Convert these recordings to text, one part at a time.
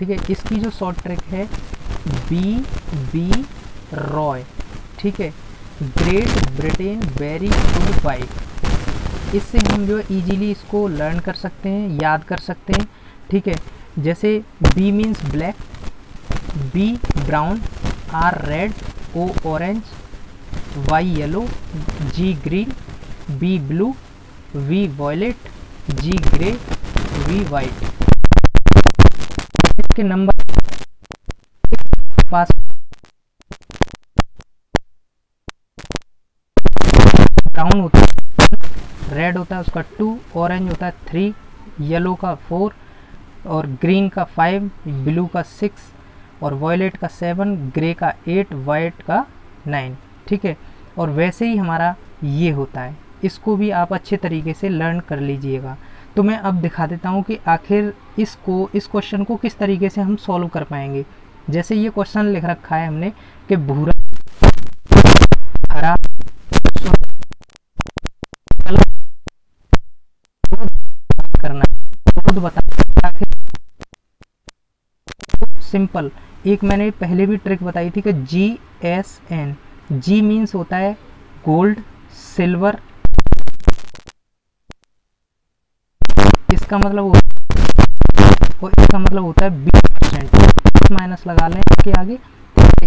ठीक है। इसकी जो शॉर्ट ट्रिक है बी रॉय, ठीक है, great Britain very good wife. इससे हम जो है ईजीली इसको लर्न कर सकते हैं, याद कर सकते हैं, ठीक है। जैसे B means black, B brown, R red, O orange, Y yellow, G green, B blue, V violet, G grey, V white. इसके नंबर पास ब्राउन होता है, रेड होता है उसका 2, ऑरेंज होता है 3, येलो का 4 और ग्रीन का 5, ब्लू का 6 और वॉयलेट का 7, ग्रे का 8, वाइट का 9, ठीक है। और वैसे ही हमारा ये होता है, इसको भी आप अच्छे तरीके से लर्न कर लीजिएगा। तो मैं अब दिखा देता हूँ कि आखिर इस क्वेश्चन को किस तरीके से हम सॉल्व कर पाएंगे। जैसे ये क्वेश्चन लिख रखा है हमने कि भूरा, हरा, करना है, बता सिंपल। एक मैंने पहले भी ट्रिक बताई थी कि GSN, जी मीन्स होता है गोल्ड, सिल्वर, इसका मतलब और इसका मतलब होता है 20%, माइनस लगा लें इसके आगे।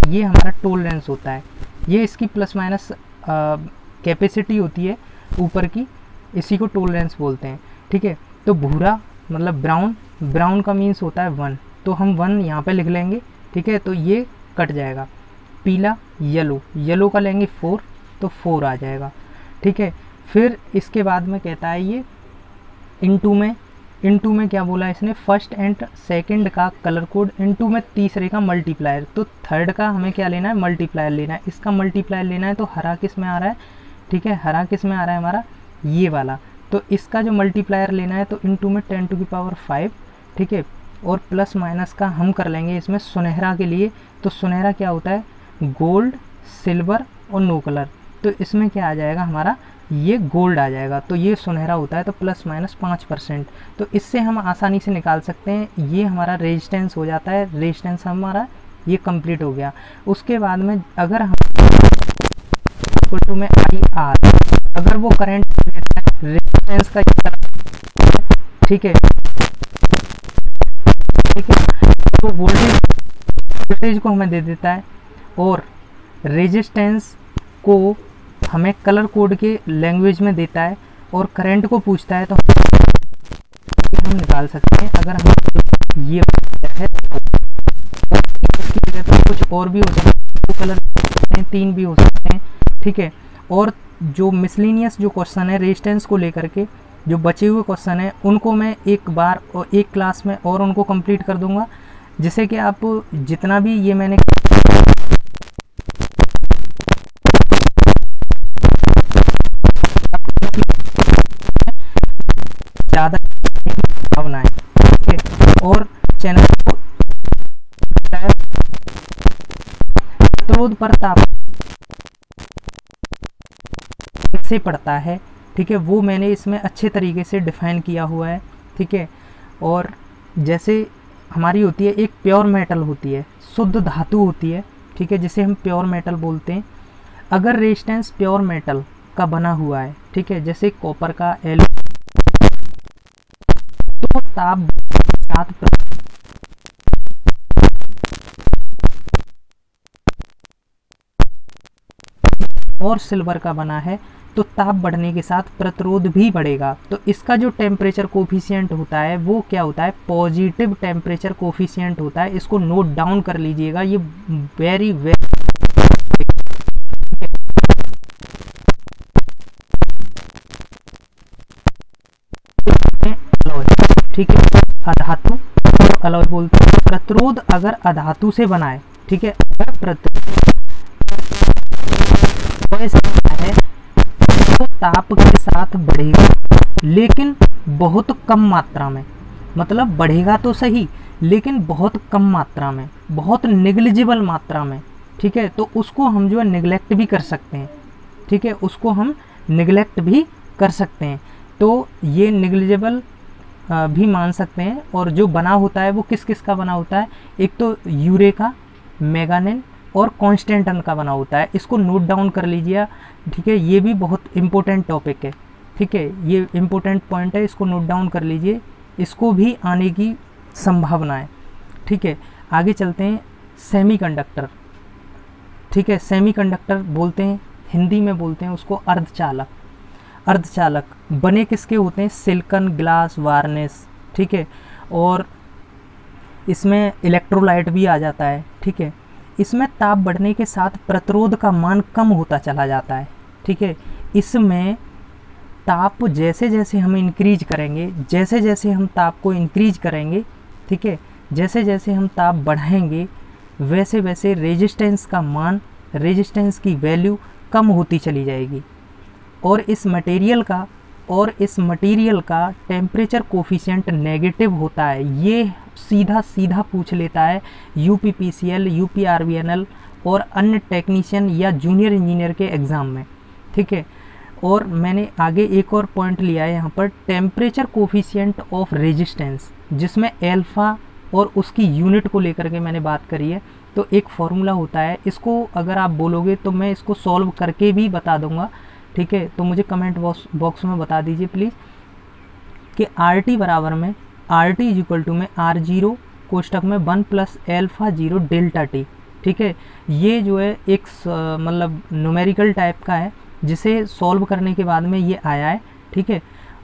ये हमारा टोलरेंस होता है, ये इसकी प्लस माइनस कैपेसिटी होती है ऊपर की, इसी को टोलरेंस बोलते हैं, ठीक है। तो भूरा मतलब ब्राउन, ब्राउन का मीन्स होता है 1, तो हम 1 यहाँ पे लिख लेंगे, ठीक है, तो ये कट जाएगा। पीला येलो, येलो का लेंगे 4, तो 4 आ जाएगा, ठीक है। फिर इसके बाद में कहता है ये इनटू में क्या बोला इसने, फर्स्ट एंड सेकंड का कलर कोड, इनटू में तीसरे का मल्टीप्लायर, तो थर्ड का हमें क्या लेना है, मल्टीप्लायर लेना है, इसका मल्टीप्लायर लेना है। तो हरा किस में आ रहा है, ठीक है, हरा किस में आ रहा है हमारा ये वाला, तो इसका जो मल्टीप्लायर लेना है तो इनटू में 10⁵, ठीक है। और प्लस माइनस का हम कर लेंगे इसमें सुनहरा के लिए, तो सुनहरा क्या होता है, गोल्ड, सिल्वर और नो कलर, तो इसमें क्या आ जाएगा हमारा, ये गोल्ड आ जाएगा, तो ये सुनहरा होता है, तो प्लस माइनस 5%। तो इससे हम आसानी से निकाल सकते हैं, ये हमारा रेजिस्टेंस हो जाता है, रेजिस्टेंस हमारा ये कंप्लीट हो गया। उसके बाद में अगर हम में IR, अगर वो करंट देता है रेजिस्टेंस का, ठीक है, ठीक है, तो वोल्टेज को हमें दे देता है और रेजिस्टेंस को हमें कलर कोड के लैंग्वेज में देता है और करंट को पूछता है, तो हम निकाल सकते हैं। अगर हम ये है तो कुछ और भी हो सकता है, 2 कलर 3 भी हो सकते हैं, ठीक है। और जो मिसलिनियस जो क्वेश्चन है रेजिस्टेंस को लेकर के, जो बचे हुए क्वेश्चन है उनको मैं एक बार और एक क्लास में और उनको कंप्लीट कर दूंगा, जिससे कि आप जितना भी ये मैंने ज़्यादा भावना है, ठीक है। और चैनल को प्रतिरोध पर ताप कैसे पड़ता है, ठीक है, वो मैंने इसमें अच्छे तरीके से डिफाइन किया हुआ है, ठीक है। और जैसे हमारी होती है एक प्योर मेटल होती है, शुद्ध धातु होती है, ठीक है, जिसे हम प्योर मेटल बोलते हैं। अगर रेजिस्टेंस प्योर मेटल का बना हुआ है, ठीक है, जैसे कॉपर का, तो ताप और सिल्वर का बना है, तो ताप बढ़ने के साथ प्रतिरोध भी बढ़ेगा। तो इसका जो टेम्परेचर कोफिशिएंट होता है वो क्या होता है, पॉजिटिव टेम्परेचर कोफिशिएंट होता है। इसको नोट डाउन कर लीजिएगा, ये वेरी ठीक है। अधातु तो अलॉय बोलते हैं। प्रतिरोध अगर अधातु से बना है, ठीक है, अगर प्रतिरोध है तो ताप के साथ बढ़ेगा, लेकिन बहुत कम मात्रा में, मतलब बढ़ेगा तो सही लेकिन बहुत कम मात्रा में, बहुत निग्लिजिबल मात्रा में, ठीक है। तो उसको हम जो है निगलेक्ट भी कर सकते हैं, ठीक है, उसको हम निगलेक्ट भी कर सकते हैं। तो ये निग्लिजिबल भी मान सकते हैं। और जो बना होता है वो किस किस का बना होता है, एक तो यूरेका, मैंगानीज और कॉन्स्टेंटन का बना होता है। इसको नोट डाउन कर लीजिए, ठीक है, ये भी बहुत इम्पोर्टेंट टॉपिक है, ठीक है, ये इम्पोर्टेंट पॉइंट है, इसको नोट डाउन कर लीजिए, इसको भी आने की संभावना है, ठीक है। आगे चलते हैं, सेमीकंडक्टर, ठीक है, सेमीकंडक्टर बोलते हैं, हिंदी में बोलते हैं उसको अर्धचालक। अर्धचालक बने किसके होते हैं, सिलिकॉन, ग्लास, वार्निश, ठीक है, और इसमें इलेक्ट्रोलाइट भी आ जाता है, ठीक है। इसमें ताप बढ़ने के साथ प्रतिरोध का मान कम होता चला जाता है, ठीक है। इसमें ताप जैसे जैसे हम इंक्रीज करेंगे, जैसे जैसे हम ताप को इंक्रीज करेंगे, ठीक है, जैसे जैसे हम ताप बढ़ाएंगे वैसे वैसे रेजिस्टेंस का मान, रेजिस्टेंस की वैल्यू कम होती चली जाएगी। और इस मटेरियल का टेम्परेचर कोफिशिएंट नेगेटिव होता है। ये सीधा सीधा पूछ लेता है यूपीपीसीएल, यूपीआरवीएनएल और अन्य टेक्नीशियन या जूनियर इंजीनियर के एग्ज़ाम में, ठीक है। और मैंने आगे एक और पॉइंट लिया है यहाँ पर, टेम्परेचर कोफिशिएंट ऑफ रेजिस्टेंस, जिसमें एल्फ़ा और उसकी यूनिट को लेकर के मैंने बात करी है। तो एक फॉर्मूला होता है, इसको अगर आप बोलोगे तो मैं इसको सॉल्व करके भी बता दूंगा, ठीक है। तो मुझे कमेंट बॉक्स में बता दीजिए प्लीज़ कि RT बराबर में RT इज इक्वल टू में R0 कोष्टक में 1 प्लस एल्फ़ा 0 डेल्टा टी, ठीक है। ये जो है एक मतलब न्यूमेरिकल टाइप का है, जिसे सॉल्व करने के बाद में ये आया है, ठीक है।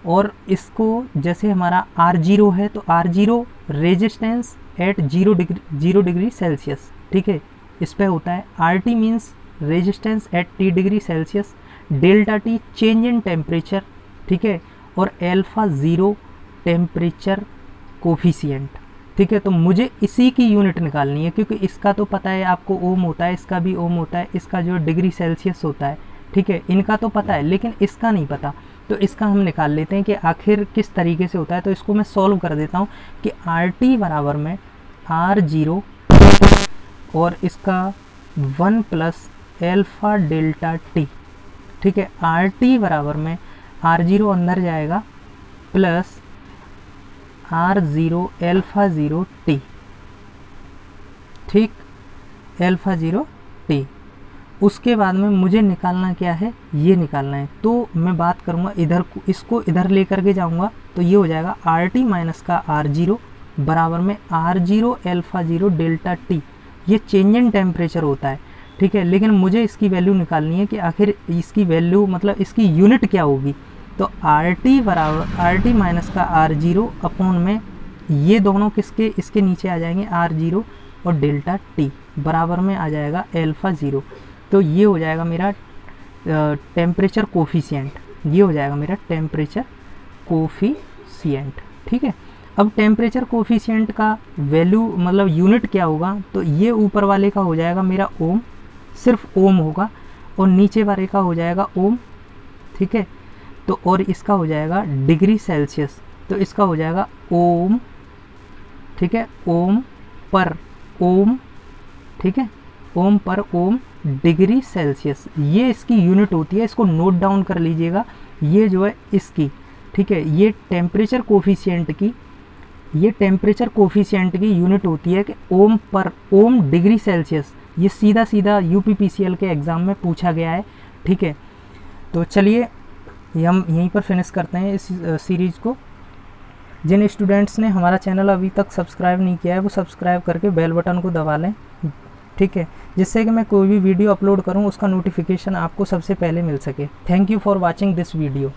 और इसको जैसे हमारा R0 है तो R0 resistance at 0 degree Celsius, ठीक है, इस पे होता है। RT means resistance at T degree Celsius, delta T change in temperature, ठीक है, और एल्फ़ा 0 टेम्परेचर कोफिशिएंट, ठीक है। तो मुझे इसी की यूनिट निकालनी है, क्योंकि इसका तो पता है आपको ओम होता है, इसका भी ओम होता है, इसका जो डिग्री सेल्सियस होता है, ठीक है, इनका तो पता है लेकिन इसका नहीं पता। तो इसका हम निकाल लेते हैं कि आखिर किस तरीके से होता है। तो इसको मैं सॉल्व कर देता हूँ कि RT बराबर में R0 और इसका 1 प्लस एल्फ़ा डेल्टा टी, ठीक है। RT बराबर में R0 अंदर जाएगा प्लस R0 एल्फ़ा 0 टी, ठीक, एल्फ़ा 0 टी। उसके बाद में मुझे निकालना क्या है, ये निकालना है। तो मैं बात करूँगा इधर, इसको इधर लेकर के जाऊँगा तो ये हो जाएगा RT माइनस का R0 बराबर में R0 एल्फ़ा 0 डेल्टा टी। ये चेंज इन टेम्परेचर होता है, ठीक है। लेकिन मुझे इसकी वैल्यू निकालनी है कि आखिर इसकी वैल्यू मतलब इसकी यूनिट क्या होगी। तो RT बराबर RT माइनस का R0 अपॉन में ये दोनों किसके, इसके नीचे आ जाएंगे R0 और डेल्टा टी बराबर में आ जाएगा एल्फ़ा 0। तो ये हो जाएगा मेरा टेम्परेचर कोफिशिएंट, ये हो जाएगा मेरा टेम्परेचर कोफिशिएंट, ठीक है। अब टेम्परेचर कोफिशिएंट का वैल्यू मतलब यूनिट क्या होगा, तो ये ऊपर वाले का हो जाएगा मेरा ओम, सिर्फ ओम होगा, और नीचे वाले का हो जाएगा ओम, ठीक है। तो और इसका हो जाएगा डिग्री सेल्सियस, तो इसका हो जाएगा ओम, ठीक है, ओम पर ओम, ठीक है, ओम पर ओम डिग्री सेल्सियस, ये इसकी यूनिट होती है। इसको नोट डाउन कर लीजिएगा, ये जो है इसकी, ठीक है, ये टेम्परेचर कोफिशिएंट की, ये टेम्परेचर कोफिशिएंट की यूनिट होती है कि ओम पर ओम डिग्री सेल्सियस। ये सीधा सीधा यूपीपीसीएल के एग्ज़ाम में पूछा गया है, ठीक है। तो चलिए हम यहीं पर फिनिश करते हैं इस सीरीज़ को। जिन स्टूडेंट्स ने हमारा चैनल अभी तक सब्सक्राइब नहीं किया है वो सब्सक्राइब करके बेल बटन को दबा लें, ठीक है, जिससे कि मैं कोई भी वीडियो अपलोड करूं उसका नोटिफिकेशन आपको सबसे पहले मिल सके। Thank you for watching this video.